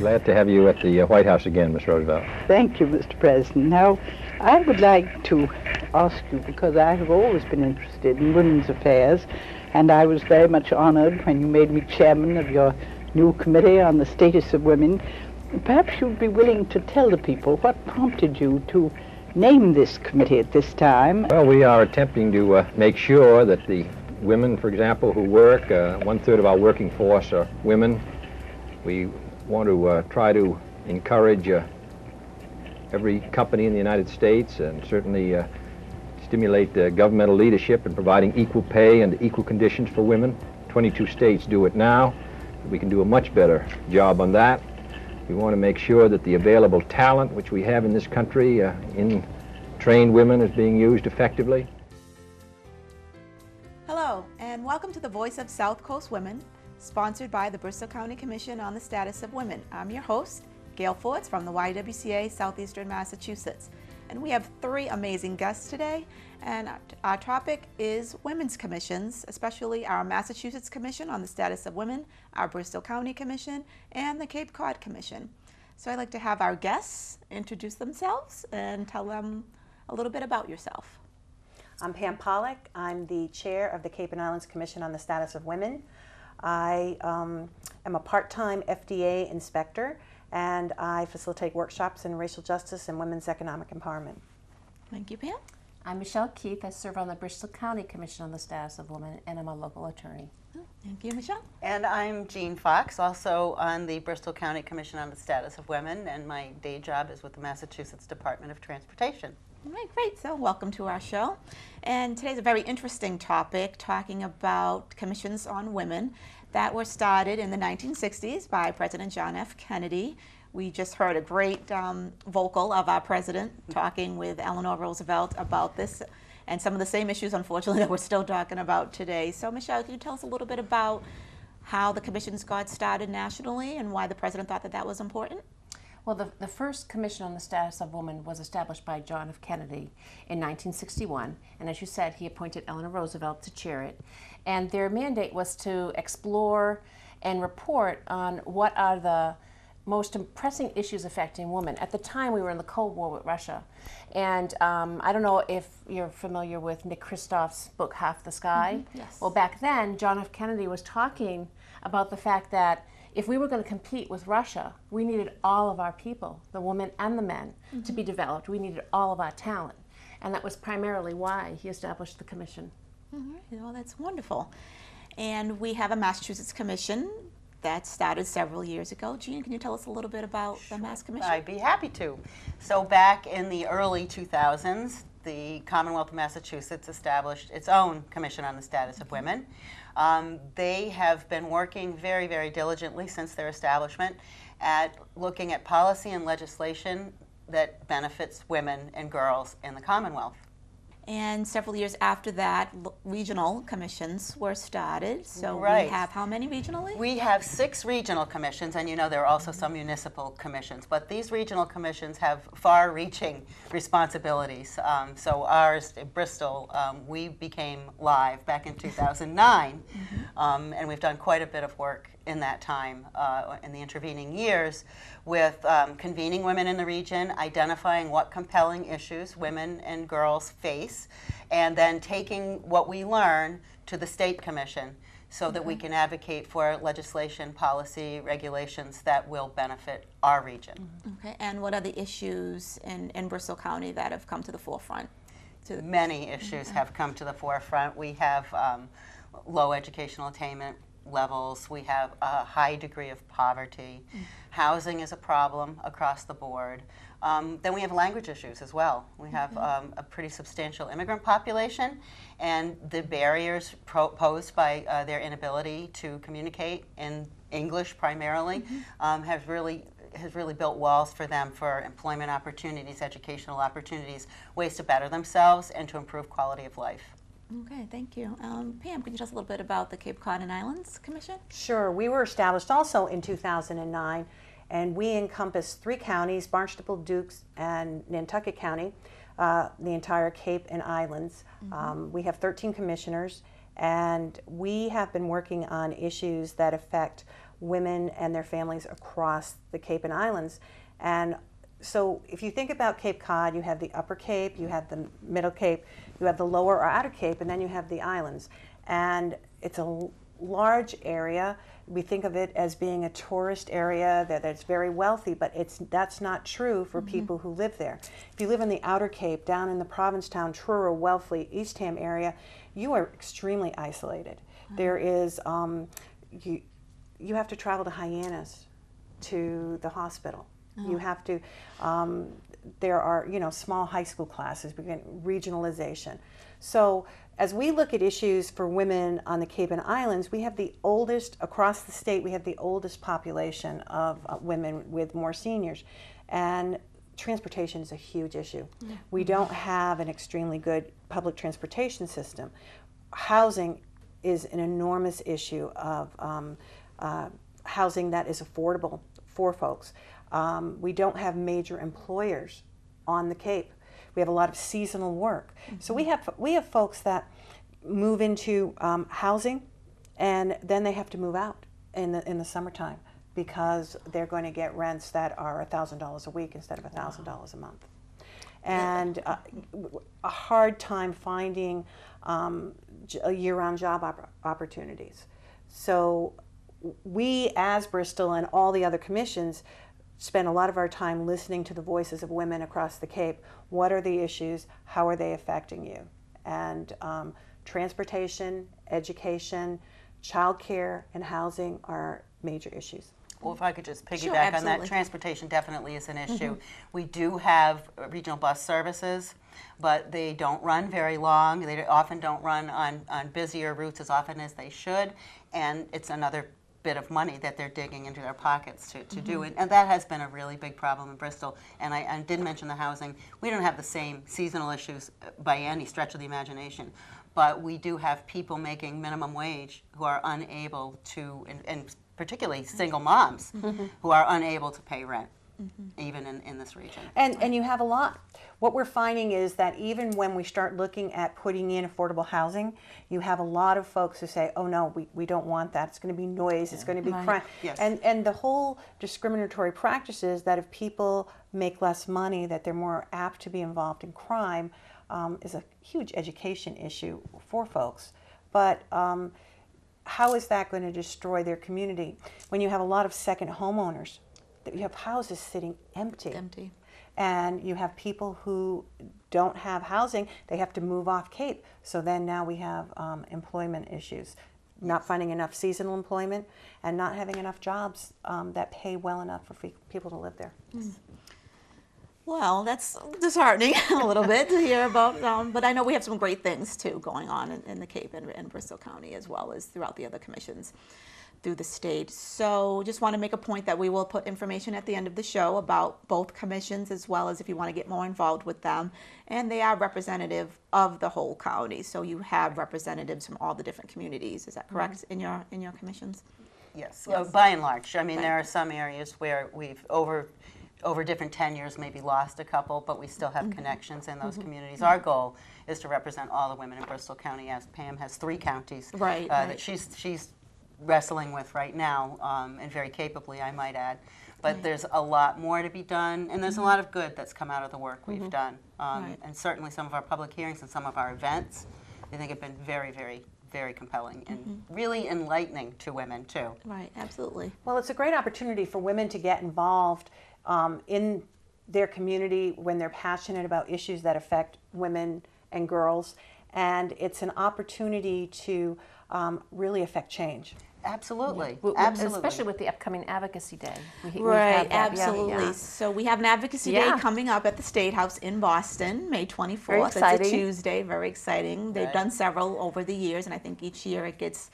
Glad to have you at the White House again, Ms. Roosevelt. Thank you, Mr. President. Now, I would like to ask you, because I have always been interested in women's affairs, and I was very much honored when you made me chairman of your new committee on the status of women. Perhaps you'd be willing to tell the people what prompted you to name this committee at this time. Well, we are attempting to make sure that the women, for example, who work, 1/3 of our working force are women. We want to try to encourage every company in the United States and certainly stimulate governmental leadership in providing equal pay and equal conditions for women. 22 states do it now. We can do a much better job on that. We want to make sure that the available talent which we have in this country in trained women is being used effectively. Hello, and welcome to the Voice of South Coast Women, sponsored by the Bristol County Commission on the Status of Women. I'm your host, Gail from the YWCA, Southeastern, Massachusetts. And we have 3 amazing guests today, and our topic is women's commissions, especially our Massachusetts Commission on the Status of Women, our Bristol County Commission, and the Cape Cod Commission. So I'd like to have our guests introduce themselves and tell them a little bit about yourself. I'm Pam Pollock. I'm the chair of the Cape and Islands Commission on the Status of Women. I am a part-time FDA inspector, and I facilitate workshops in racial justice and women's economic empowerment. Thank you, Pam. I'm Michelle Keith. I serve on the Bristol County Commission on the Status of Women, and I'm a local attorney. Thank you, Michelle. And I'm Jean Fox, also on the Bristol County Commission on the Status of Women, and my day job is with the Massachusetts Department of Transportation. All right, great. So welcome to our show. And today's a very interesting topic, talking about commissions on women that were started in the 1960s by President John F. Kennedy. We just heard a great vocal of our president talking with Eleanor Roosevelt about this and some of the same issues, unfortunately, that we're still talking about today. So, Michelle, can you tell us a little bit about how the commissions got started nationally and why the president thought that that was important? Well, the first Commission on the Status of Women was established by John F. Kennedy in 1961, and as you said, he appointed Eleanor Roosevelt to chair it. And their mandate was to explore and report on what are the most pressing issues affecting women. At the time, we were in the Cold War with Russia. And I don't know if you're familiar with Nick Kristof's book, Half the Sky. Mm-hmm. Yes. Well, back then, John F. Kennedy was talking about the fact that if we were going to compete with Russia, we needed all of our people, the women and the men, to be developed. We needed all of our talent. And that was primarily why he established the commission. Well, that's wonderful. And we have a Massachusetts Commission that started several years ago. Jean, can you tell us a little bit about the Mass Commission? I'd be happy to. So back in the early 2000s, the Commonwealth of Massachusetts established its own Commission on the Status of Women. They have been working very, very diligently since their establishment at looking at policy and legislation that benefits women and girls in the Commonwealth. And several years after that, regional commissions were started. So Right. we have how many regionally? We have 6 regional commissions, and you know there are also some municipal commissions, but these regional commissions have far-reaching responsibilities. So ours, Bristol, we became live back in 2009, and we've done quite a bit of work in that time, in the intervening years, with convening women in the region, identifying what compelling issues women and girls face, and then taking what we learn to the State Commission so that we can advocate for legislation, policy, regulations that will benefit our region. Okay, and what are the issues in Bristol County that have come to the forefront? Many issues have come to the forefront. We have low educational attainment levels. We have a high degree of poverty. Housing is a problem across the board. Then we have language issues as well. We have a pretty substantial immigrant population, and the barriers posed by their inability to communicate in English primarily has really built walls for them for employment opportunities, educational opportunities, ways to better themselves and to improve quality of life. Okay, thank you. Pam, could you tell us a little bit about the Cape Cod and Islands Commission? Sure. We were established also in 2009, and we encompass 3 counties, Barnstable, Dukes, and Nantucket County, the entire Cape and Islands. We have 13 commissioners, and we have been working on issues that affect women and their families across the Cape and Islands. And so if you think about Cape Cod, you have the Upper Cape, you have the Middle Cape, you have the Lower or Outer Cape, and then you have the islands. And it's a large area. We think of it as being a tourist area that's very wealthy, but that's not true for people who live there. If you live in the Outer Cape, down in the Provincetown, Truro, Wellfleet, Eastham area, you are extremely isolated. There is, you have to travel to Hyannis to the hospital. You have to, there are, small high school classes, regionalization. So as we look at issues for women on the Cape and Islands, we have the oldest, across the state, we have the oldest population of women with more seniors. And transportation is a huge issue. We don't have an extremely good public transportation system. Housing is an enormous issue of housing that is affordable for folks. We don't have major employers on the Cape. We have a lot of seasonal work. So we have folks that move into housing, and then they have to move out in the summertime because they're going to get rents that are $1,000 a week instead of $1,000 a month, and a hard time finding year-round job opportunities. So we, as Bristol and all the other commissions, spend a lot of our time listening to the voices of women across the Cape. What are the issues? How are they affecting you? And transportation, education, childcare, and housing are major issues. Well, if I could just piggyback on that, transportation definitely is an issue. We do have regional bus services, but they don't run very long. They often don't run on busier routes as often as they should, and it's another bit of money that they're digging into their pockets to do it, and that has been a really big problem in Bristol. And I did mention the housing. We don't have the same seasonal issues by any stretch of the imagination, but we do have people making minimum wage who are unable to, and particularly single moms, who are unable to pay rent, even in this region. And you have a lot. What we're finding is that even when we start looking at putting in affordable housing, you have a lot of folks who say, oh no, we don't want that. It's going to be noise, it's going to be crime. Yes. And the whole discriminatory practice is that if people make less money, that they're more apt to be involved in crime, is a huge education issue for folks. But how is that going to destroy their community when you have a lot of second homeowners? That you have houses sitting empty. And you have people who don't have housing, they have to move off Cape. So then now we have employment issues, not finding enough seasonal employment and not having enough jobs that pay well enough for people to live there. Well, that's disheartening a little bit to hear about, but I know we have some great things too going on in the Cape and Bristol County, as well as throughout the other commissions through the state. So just want to make a point that we will put information at the end of the show about both commissions, as well as if you want to get more involved with them. And they are representative of the whole county. So you have representatives from all the different communities. Is that correct in your commissions? Yes. Well, by and large. I mean, there are some areas where we've over different tenures maybe lost a couple, but we still have connections in those communities. Our goal is to represent all the women in Bristol County, as Pam has 3 counties that she's wrestling with right now, and very capably, I might add. But there's a lot more to be done, and there's a lot of good that's come out of the work we've done. And certainly some of our public hearings and some of our events, I think have been very, very, very compelling and really enlightening to women, too. Right, absolutely. Well, it's a great opportunity for women to get involved in their community when they're passionate about issues that affect women and girls. And it's an opportunity to really affect change. Absolutely. Absolutely. Especially with the upcoming Advocacy Day. Right, absolutely. So we have an Advocacy Day coming up at the State House in Boston, May 24th. Very exciting. It's a Tuesday, very exciting. They've done several over the years, and I think each year it gets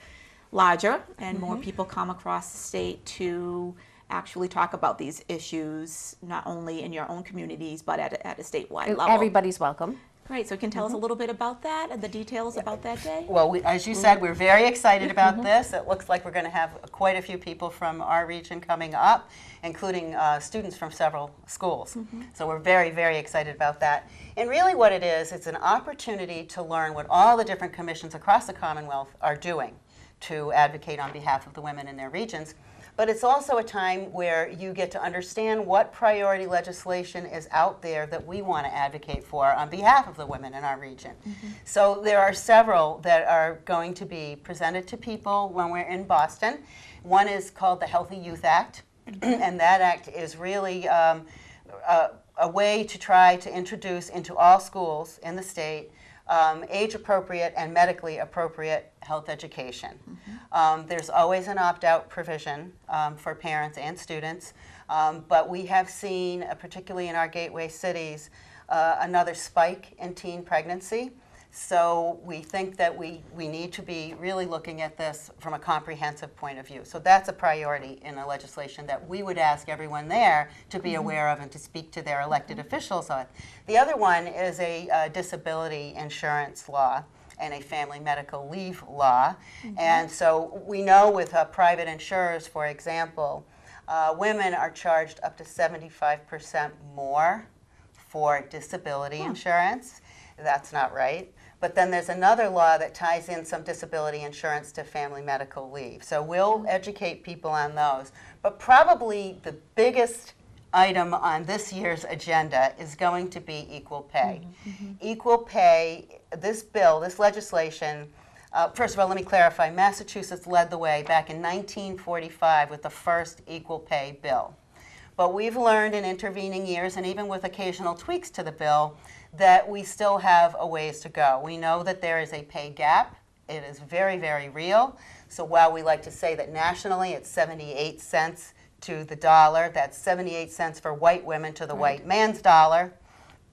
larger and more people come across the state to actually talk about these issues, not only in your own communities, but at a statewide level. Everybody's welcome. Great, so can you tell us a little bit about that and the details about that day? Well, as you said, we're very excited about this. It looks like we're going to have quite a few people from our region coming up, including students from several schools. So we're very, very excited about that. And really what it is, it's an opportunity to learn what all the different commissions across the Commonwealth are doing to advocate on behalf of the women in their regions. but it's also a time where you get to understand what priority legislation is out there that we want to advocate for on behalf of the women in our region. So there are several that are going to be presented to people when we're in Boston. One is called the Healthy Youth Act, and that act is really a way to try to introduce into all schools in the state age-appropriate and medically appropriate health education. There's always an opt-out provision for parents and students, but we have seen, particularly in our gateway cities, another spike in teen pregnancy. So we think that we need to be really looking at this from a comprehensive point of view. So that's a priority in the legislation that we would ask everyone there to be aware of and to speak to their elected officials on. The other one is a disability insurance law and a family medical leave law. And so we know with private insurers, for example, women are charged up to 75% more for disability insurance. That's not right. But then there's another law that ties in some disability insurance to family medical leave. So we'll educate people on those. But probably the biggest item on this year's agenda is going to be equal pay. Equal pay, this bill, this legislation, first of all, let me clarify, Massachusetts led the way back in 1945 with the first equal pay bill. But we've learned in intervening years, and even with occasional tweaks to the bill, that we still have a ways to go. We know that there is a pay gap. It is very, very real. So while we like to say that nationally it's 78 cents to the dollar, that's 78 cents for white women to the white man's dollar,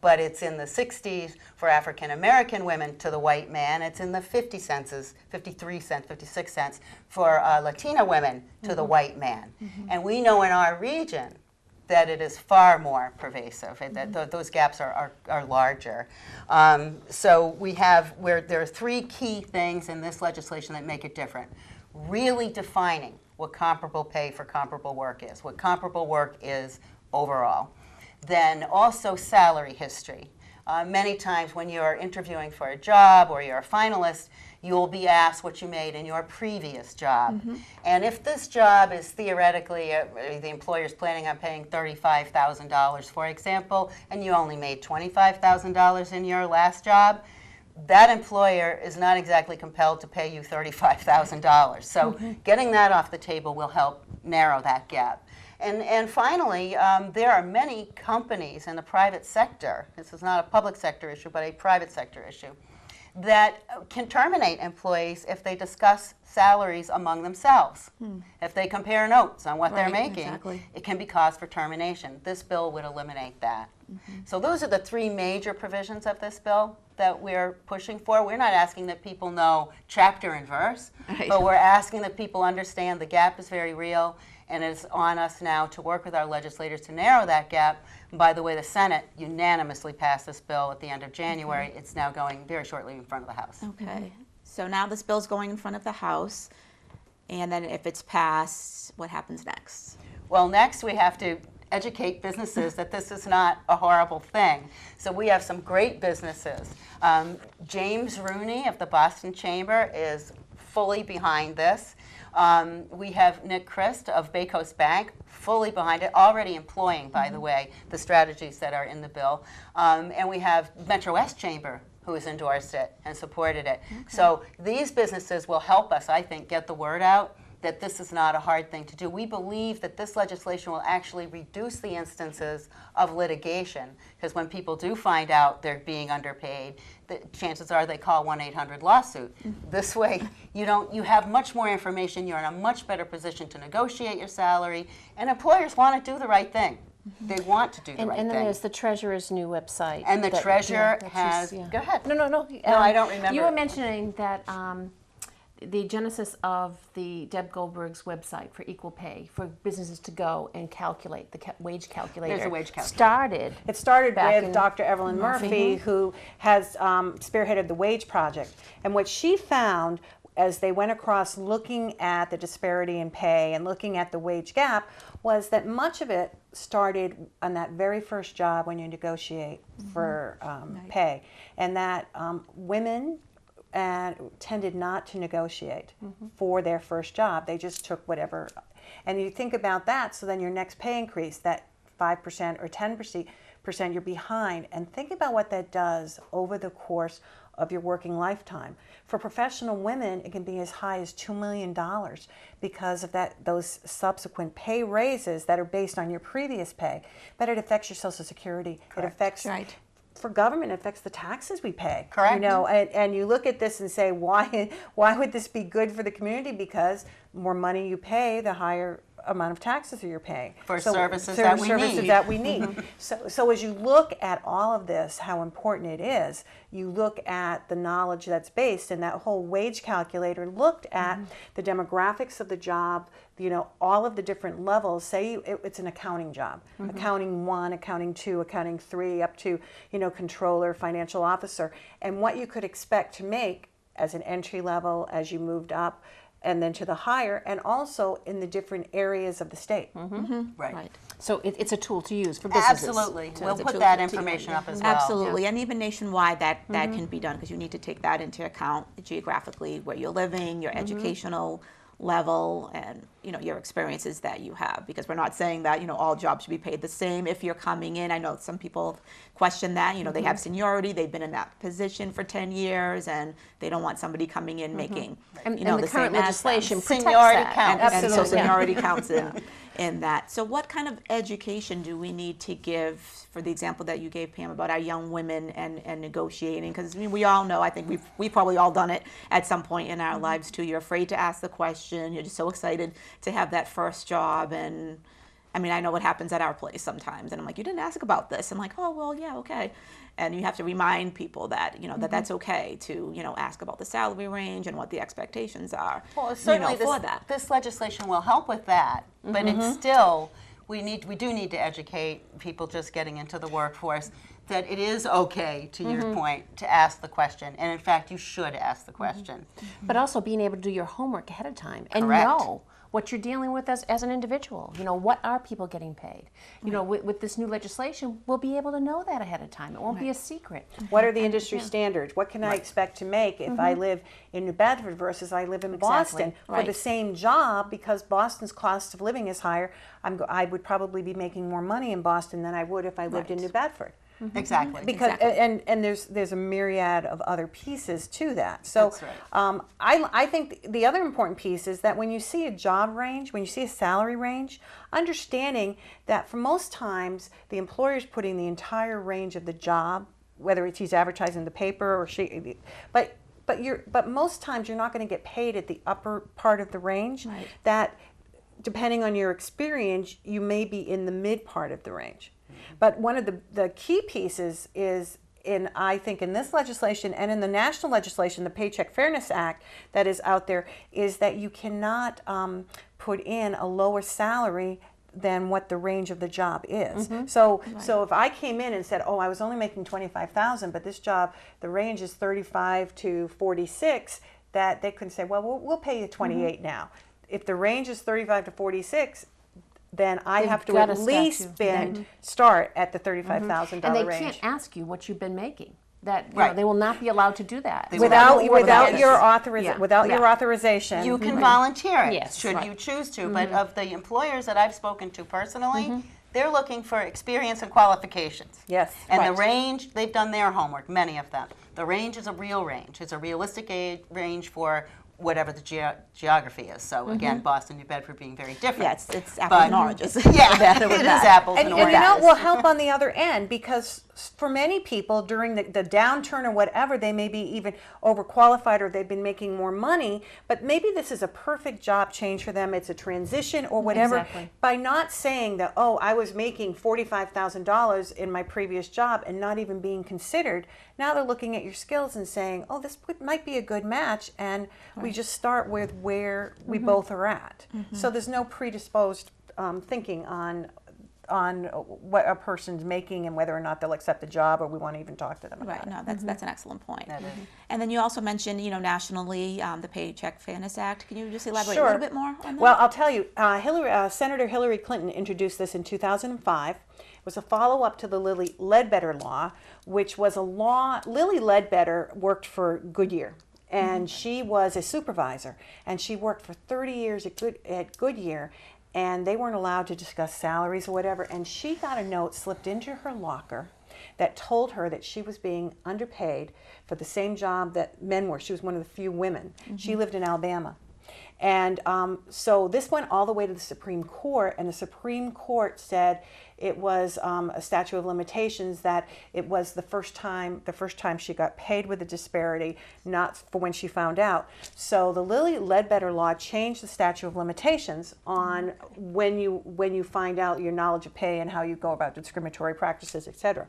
but it's in the 60s for African American women to the white man. It's in the 50 cents, 53 cents, 56 cents for Latina women to the white man. And we know in our region that it is far more pervasive, and that those gaps are larger. So there are three key things in this legislation that make it different. Really defining what comparable pay for comparable work is, what comparable work is overall. Then also salary history. Many times when you're interviewing for a job or you're a finalist, you'll be asked what you made in your previous job. And if this job is theoretically, the employer's planning on paying $35,000, for example, and you only made $25,000 in your last job, that employer is not exactly compelled to pay you $35,000. So getting that off the table will help narrow that gap. And finally, there are many companies in the private sector, this is not a public sector issue, but a private sector issue, that can terminate employees if they discuss salaries among themselves. If they compare notes on what they're making, it can be cause for termination. This bill would eliminate that. So those are the three major provisions of this bill that we're pushing for. We're not asking that people know chapter and verse, but we're asking that people understand the gap is very real, and it's on us now to work with our legislators to narrow that gap. And by the way, the Senate unanimously passed this bill at the end of January. It's now going very shortly in front of the House. Okay. So now this bill's going in front of the House, and then if it's passed, what happens next? Well, next we have to educate businesses that this is not a horrible thing. So we have some great businesses. James Rooney of the Boston Chamber is fully behind this. We have Nick Christ of Bay Coast Bank, fully behind it, already employing, by the way, the strategies that are in the bill. And we have Metro West Chamber, who has endorsed it and supported it. So these businesses will help us, I think, get the word out that this is not a hard thing to do. We believe that this legislation will actually reduce the instances of litigation, because when people do find out they're being underpaid, the chances are they call 1-800-lawsuit. This way, you have much more information, you're in a much better position to negotiate your salary, and employers want to do the right thing. They want to do the right thing. And then there's the Treasurer's new website. And the Treasurer has, go ahead. No. No, I don't remember. You were mentioning that the genesis of the Deb Goldberg's website for equal pay, for businesses to go and calculate the wage calculator. There's a wage calculator. It started with Dr. Evelyn Murphy, who has spearheaded the Wage Project. And what she found as they went across looking at the disparity in pay and looking at the wage gap was that much of it started on that very first job when you negotiate for pay. And that women and tended not to negotiate for their first job. They just took whatever. And you think about that, so then your next pay increase, that 5% or 10%, you're behind. And think about what that does over the course of your working lifetime. For professional women, it can be as high as $2 million because of those subsequent pay raises that are based on your previous pay. But it affects your Social Security. Correct. It affects, Right. for government, it affects the taxes we pay. Correct. You know, and you look at this and say, why would this be good for the community? Because more money you pay, the higher amount of taxes that you're paying For services that we need. that we need. So as you look at all of this, how important it is, you look at the knowledge that's based, and that whole wage calculator looked at the demographics of the job, you know, all of the different levels. Say it's an accounting job, accounting 1, accounting 2, accounting 3, up to, you know, controller, financial officer, and what you could expect to make as an entry level as you moved up, and then to the higher, and also in the different areas of the state. Right. So it's a tool to use for businesses. Absolutely. So We'll it's a put tool that to- information up as well. Absolutely, and even nationwide that can be done, because you need to take that into account geographically, where you're living, your educational level, and, you know, your experiences that you have, because we're not saying that, you know, all jobs should be paid the same if you're coming in. I know some people question that, you know, they have seniority, they've been in that position for 10 years, and they don't want somebody coming in making, And, you know, and the same current as them. legislation protects Seniority that. counts. And so Absolutely. seniority counts in that. So what kind of education do we need to give, for the example that you gave, Pam, about our young women and negotiating? Because, I mean, we all know, I think we've probably all done it at some point in our lives too. You're afraid to ask the question. You're just so excited to have that first job. And I mean, I know what happens at our place sometimes. And I'm like, you didn't ask about this. I'm like, oh, well, yeah, okay. And you have to remind people that, you know, that that's okay to, you know, ask about the salary range and what the expectations are, Well, certainly you know, for that. this legislation will help with that, but it's still, we do need to educate people just getting into the workforce that it is okay, to your point, to ask the question. And in fact, you should ask the question. But also being able to do your homework ahead of time and Correct. know what you're dealing with as an individual. You know, what are people getting paid? You know, with this new legislation, we'll be able to know that ahead of time. It won't be a secret. What are the industry standards? What can I expect to make if I live in New Bedford versus I live in Boston for the same job? Because Boston's cost of living is higher, I would probably be making more money in Boston than I would if I lived in New Bedford. Exactly. Because and there's a myriad of other pieces to that. So That's right. I think the other important piece is that when you see a job range, when you see a salary range, understanding that for most times the employer's putting the entire range of the job, whether it's he's advertising the paper or she, but most times you're not going to get paid at the upper part of the range. Right. That depending on your experience, you may be in the mid part of the range. But one of the key pieces is, I think in this legislation and in the national legislation, the Paycheck Fairness Act that is out there, is that you cannot put in a lower salary than what the range of the job is. So if I came in and said, oh, I was only making $25,000, but this job, the range is 35 to 46, that they couldn't say, well, we'll pay you 28 now. If the range is 35 to 46, then I have to gotta at start least to- start at the $35,000 And they range. can't ask you what you've been making. That you know, Right. they will not be allowed to do that. They Without will without not. your Yeah. without your Yeah. authorization. You can volunteer it, Yes, should right. you choose to, but of the employers that I've spoken to personally, they're looking for experience and qualifications. Yes. And the Right. range, they've done their homework, many of them. The range is a real range. It's a realistic range for whatever the geography is. So again, Boston, New Bedford being very different. Yeah, it's apples and oranges. Yeah, it is apples and And oranges. you know, it will help on the other end, because for many people during the downturn or whatever, they may be even overqualified or they've been making more money, but maybe this is a perfect job change for them. It's a transition or whatever. Exactly. By not saying that, oh, I was making $45,000 in my previous job and not even being considered, now they're looking at your skills and saying, oh, this might be a good match, and we just start with where we both are at. So there's no predisposed thinking on what a person's making and whether or not they'll accept the job, or we want to even talk to them about Right, it. no, that's an excellent point. That is. And then you also mentioned, you know, nationally, the Paycheck Fairness Act. Can you just elaborate Sure. a little bit more on that? Well, I'll tell you, Senator Hillary Clinton introduced this in 2005. It was a follow-up to the Lilly Ledbetter law, which was a law. Lilly Ledbetter worked for Goodyear, and she was a supervisor, and she worked for 30 years at Goodyear, and they weren't allowed to discuss salaries or whatever, and she got a note slipped into her locker that told her that she was being underpaid for the same job that men were. She was one of the few women. She lived in Alabama. And so this went all the way to the Supreme Court, and the Supreme Court said it was a statute of limitations, that it was the first time she got paid with a disparity, not for when she found out. So the Lilly Ledbetter law changed the statute of limitations on when you find out your knowledge of pay and how you go about discriminatory practices, etc.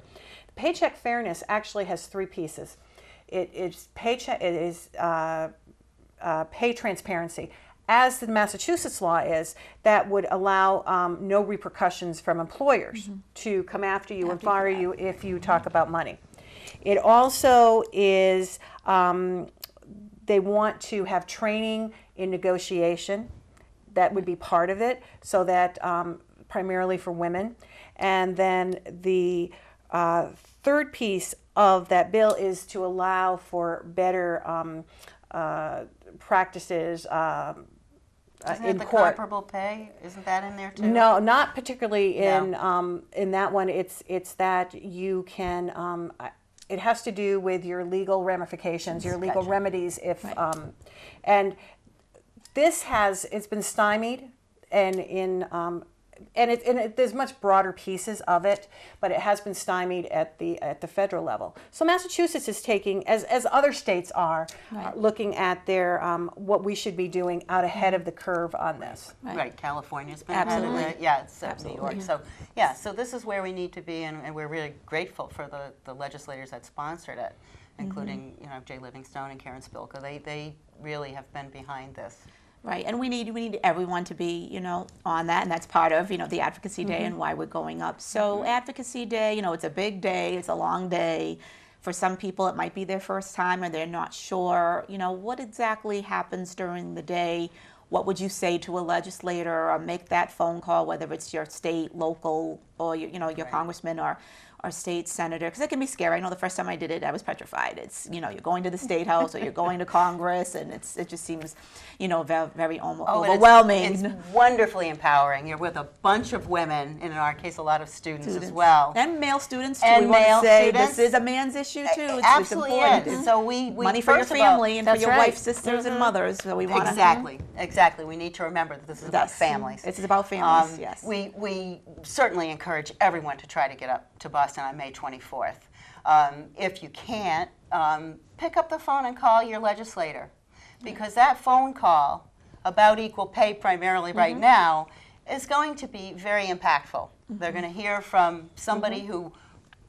Paycheck fairness actually has three pieces. It is pay transparency, as the Massachusetts law is, that would allow no repercussions from employers to come after you and fire you if you talk about money. It also is, they want to have training in negotiation. That would be part of it, so that primarily for women. And then the third piece of that bill is to allow for better practices Isn't in it the court. comparable pay? Isn't that in there too? No, not particularly in No. in that one. It's that you can. It has to do with your legal ramifications, your legal Gotcha. remedies. If and it's been stymied, and there's much broader pieces of it, but it has been stymied at the federal level. So Massachusetts is taking, as other states are, looking at their what we should be doing out ahead of the curve on this. Right, California's been Absolutely. ahead of it. Yeah, it's New Absolutely. York. So this is where we need to be, and we're really grateful for the legislators that sponsored it, including Jay Livingstone and Karen Spilka. They really have been behind this. Right, and we need everyone to be, on that, and that's part of, the Advocacy Day and why we're going up. So Advocacy Day, it's a big day, it's a long day. For some people, it might be their first time and they're not sure, what exactly happens during the day. What would you say to a legislator, or make that phone call, whether it's your state, local, or your congressman or state senator, because it can be scary. I know the first time I did it, I was petrified. It's, you're going to the State House or you're going to Congress, and it just seems, very overwhelming. It's wonderfully empowering. You're with a bunch of women, and in our case, a lot of students as well. And male students, too. And we want male to say students. this is a man's issue, too. It's Absolutely important. is. So we Money for your first of all- family and for your wife's sisters and mothers. So we want to... Exactly. We need to remember that this is about families. It's about families, yes. We certainly encourage everyone to try to get up to Boston on May 24th. If you can't, pick up the phone and call your legislator, because that phone call about equal pay primarily right now is going to be very impactful. They're going to hear from somebody who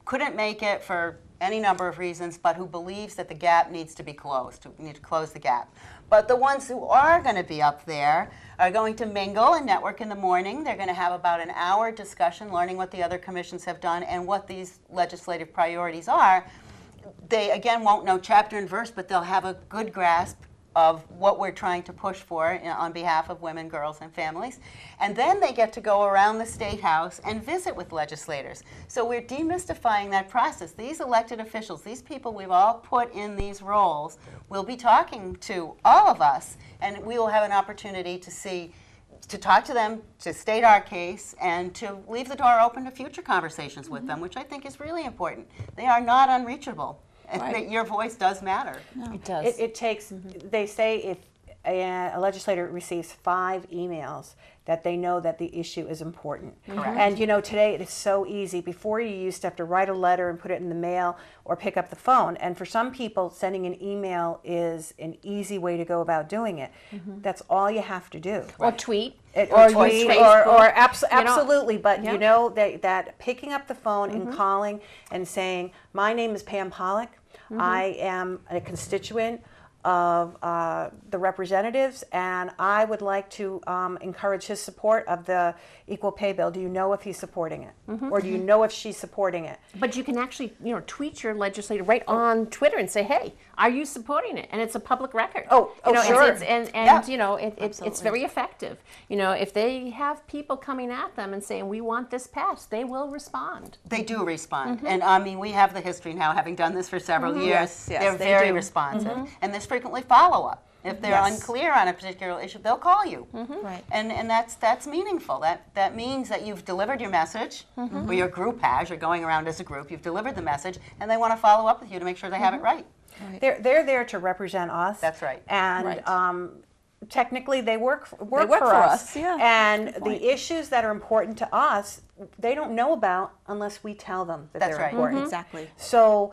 couldn't make it for any number of reasons, but who believes that the gap needs to be closed. We need to close the gap. But the ones who are going to be up there are going to mingle and network in the morning. They're going to have about an hour discussion, learning what the other commissions have done and what these legislative priorities are. They, again, won't know chapter and verse, but they'll have a good grasp of what we're trying to push for on behalf of women, girls, and families. And then they get to go around the State House and visit with legislators. So we're demystifying that process. These elected officials, these people we've all put in these roles, will be talking to all of us, and we will have an opportunity to talk to them, to state our case, and to leave the door open to future conversations with them, which I think is really important. They are not unreachable. And that your voice does matter. No. It does. It takes, they say if a legislator receives 5 emails, that they know that the issue is important. Correct. And today it is so easy. Before you used to have to write a letter and put it in the mail or pick up the phone. And for some people, sending an email is an easy way to go about doing it. That's all you have to do. Or tweet. Or use tweet, Facebook. or absolutely, but Yeah. that picking up the phone and calling and saying, my name is Pam Pollock, I am a constituent of the representatives, and I would like to encourage his support of the equal pay bill. Do you know if he's supporting it? Or do you know if she's supporting it? But you can actually, tweet your legislator right on Twitter and say, hey, are you supporting it? And it's a public record. Oh, you know, sure. Yeah. You know, it's very effective. You know, if they have people coming at them and saying, we want this passed, they will respond. They do respond. And I mean, we have the history now, having done this for several years. Yes, yes, they're they very do. responsive. And there's frequently follow-up. If they're Yes. unclear on a particular issue, they'll call you. Right. And that's meaningful. That means that you've delivered your message, or your group has, you're going around as a group, you've delivered the message, and they want to follow up with you to make sure they have it right. They're there to represent us. That's right. And Right. technically, they work for us, yeah. And Good point. the issues that are important to us, they don't know about unless we tell them that That's they're right. important. Exactly. So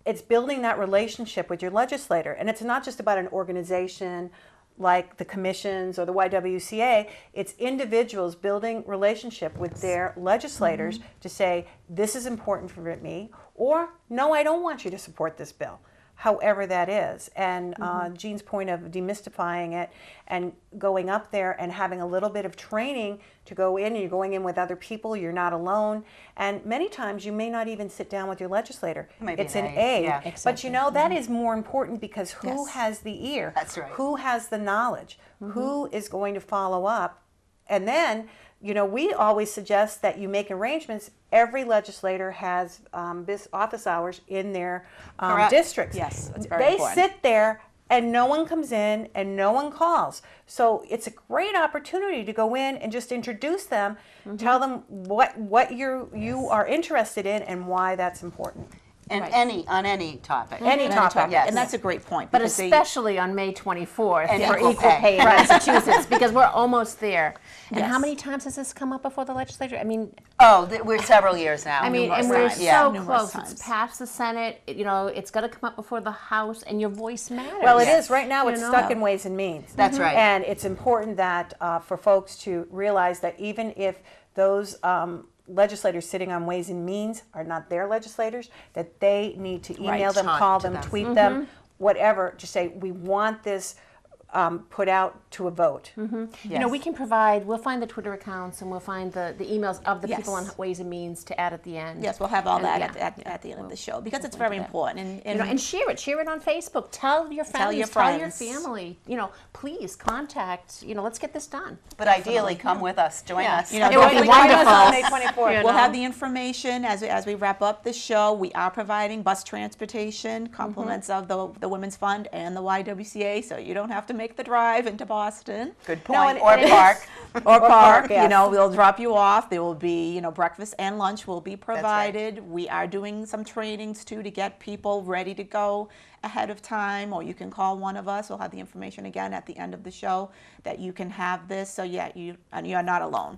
it's building that relationship with your legislator, and it's not just about an organization like the commissions or the YWCA. It's individuals building relationship with their legislators to say, this is important for me, or no, I don't want you to support this bill, however that is. And Jean's point of demystifying it and going up there and having a little bit of training to go in, and you're going in with other people, you're not alone. And many times you may not even sit down with your legislator. Maybe it's an an aide, aide. yeah. But you know, that is more important, because who Yes. has the ear? That's right. Who has the knowledge? Who is going to follow up? And then, you know, we always suggest that you make arrangements. Every legislator has office hours in their Correct. districts. Yes, that's very They important. sit there and no one comes in and no one calls. So it's a great opportunity to go in and just introduce them, tell them what you are interested in and why that's important. And Right. on any topic. Any topic. Yes. And that's a great point. But because they- especially on May 24th And for equal equal pay. pay in Massachusetts, because we're almost there. And Yes. how many times has this come up before the legislature? I mean, We're several years now. and Numerous we're times. Yeah. so Numerous close. times. It's past the Senate. You know, it's got to come up before the House, and your voice matters. Well, it Yes. is. Right now, You it's know? stuck in Ways and Means. That's right. And it's important that for folks to realize that even if those legislators sitting on Ways and Means are not their legislators, that they need to email Right. them, Talk call to them, them. tweet them, whatever, to say, we want this put out to a vote. You know, we can provide, we'll find the Twitter accounts and we'll find the emails of the people on Yes. Ways and Means to add at the end. Yes, we'll have all And, that yeah, at the end of the show, because it's we'll very do that. important. And, You know, and share it on Facebook. Tell your friends, your tell your friends. family. You know, please contact. You know, let's get this done. But ideally, come with us, join Yeah. us. You know, It would be Join us wonderful. on May 24th. We'll have the information as we wrap up the show. We are providing bus transportation, compliments of the Women's Fund and the YWCA, so you don't have to make the drive into Boston. Good No, point. and- Or and it park. Or park, yes. you know, we'll drop you off. There will be, you know, breakfast and lunch will be provided. We are doing some trainings too to get people ready to go ahead of time, or you can call one of us. We'll have the information again at the end of the show that you can have this. So yeah, you're not alone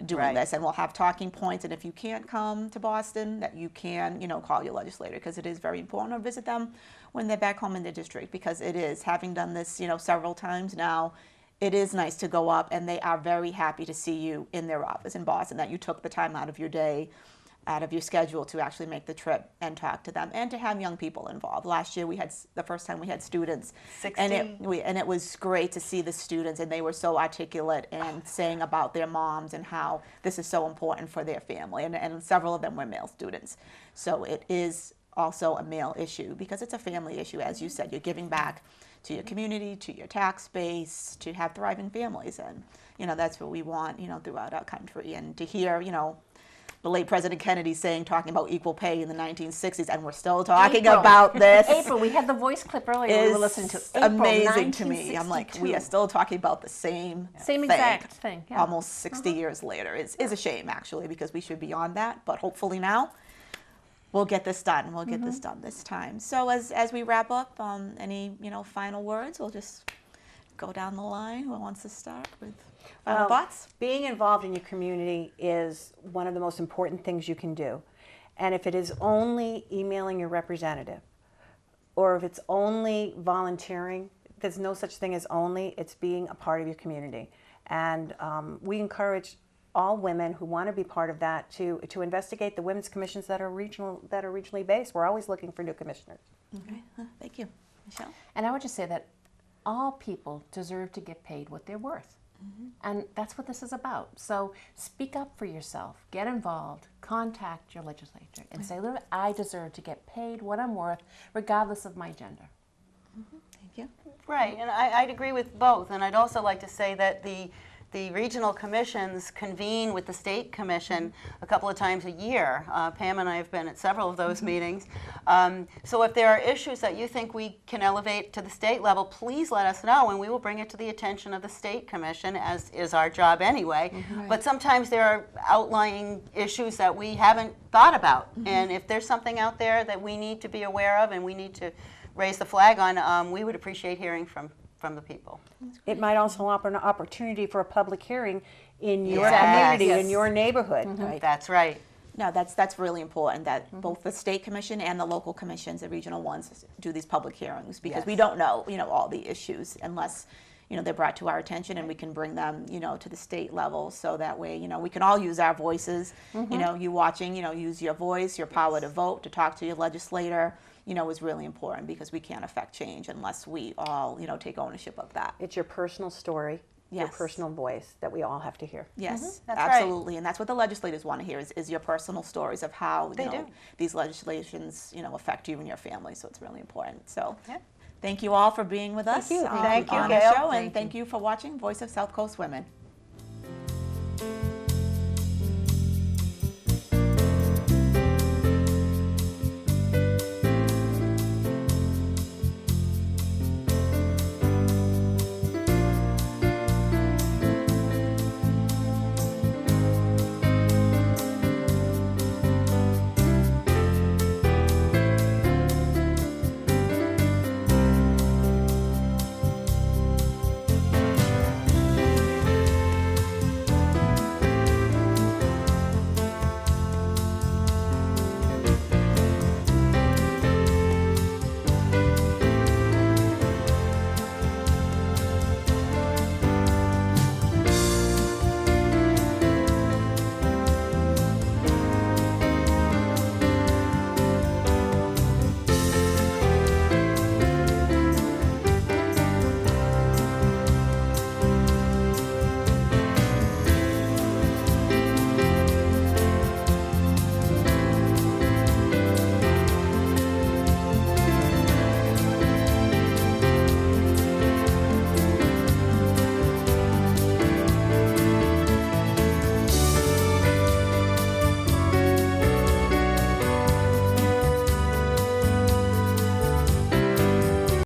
doing Right. this, and we'll have talking points. And if you can't come to Boston, that you can, you know, call your legislator, because it is very important, or visit them when they're back home in their district, because it is, having done this, you know, several times now, it is nice to go up, and they are very happy to see you in their office in Boston, that you took the time out of your day, out of your schedule, to actually make the trip and talk to them, and to have young people involved. Last year, we had the first time we had students, 60. and it was great to see the students, and they were so articulate and saying about their moms and how this is so important for their family, and several of them were male students. So it is also a male issue, because it's a family issue. As you said, you're giving back to your community, to your tax base, to have thriving families, and you know, that's what we want, you know, throughout our country. And to hear, you know, the late President Kennedy talking about equal pay in the 1960s, and we're still talking April. about this. April, we had the voice clip earlier. We were listening to April, amazing to me. I'm like, we 1962. are still talking about the same Same thing, exact thing, yeah. almost 60 years later. Is a shame, actually, because we should be on that. But hopefully now we'll get this done. We'll get this done this time. So as we wrap up, any, you know, final words? We'll just go down the line. Who wants to start with final thoughts? Being involved in your community is one of the most important things you can do. And if it is only emailing your representative, or if it's only volunteering, there's no such thing as only, it's being a part of your community. And we encourage all women who want to be part of that to investigate the women's commissions that are regionally based. We're always looking for new commissioners. Okay. Thank you. Michelle? And I would just say that all people deserve to get paid what they're worth. And that's what this is about. So speak up for yourself, get involved, contact your legislature, and say, look, I deserve to get paid what I'm worth, regardless of my gender. Thank you. Right, and I'd agree with both. And I'd also like to say that the regional commissions convene with the state commission a couple of times a year. Pam and I have been at several of those meetings. So if there are issues that you think we can elevate to the state level, please let us know, and we will bring it to the attention of the state commission, as is our job anyway. But sometimes there are outlying issues that we haven't thought about. And if there's something out there that we need to be aware of and we need to raise the flag on, we would appreciate hearing from the people. It might also offer an opportunity for a public hearing in your Yes. community, in your neighborhood. That's right. No, that's really important that both the state commission and the local commissions, the regional ones, do these public hearings, because we don't know, all the issues unless, they're brought to our attention, and we can bring them, to the state level, so that way, we can all use our voices. You watching, use your voice, your power to vote, to talk to your legislator, is really important, because we can't affect change unless we all, take ownership of that. It's your personal story, your Yes. personal voice that we all have to hear. Yes, That's absolutely, and that's what the legislators want to hear is your personal stories of how They do. these legislations affect you and your family. So it's really important. So Yeah. thank you all for being with us. you. on Thank you, the Gail. show, and thank you for watching Voice of South Coast Women.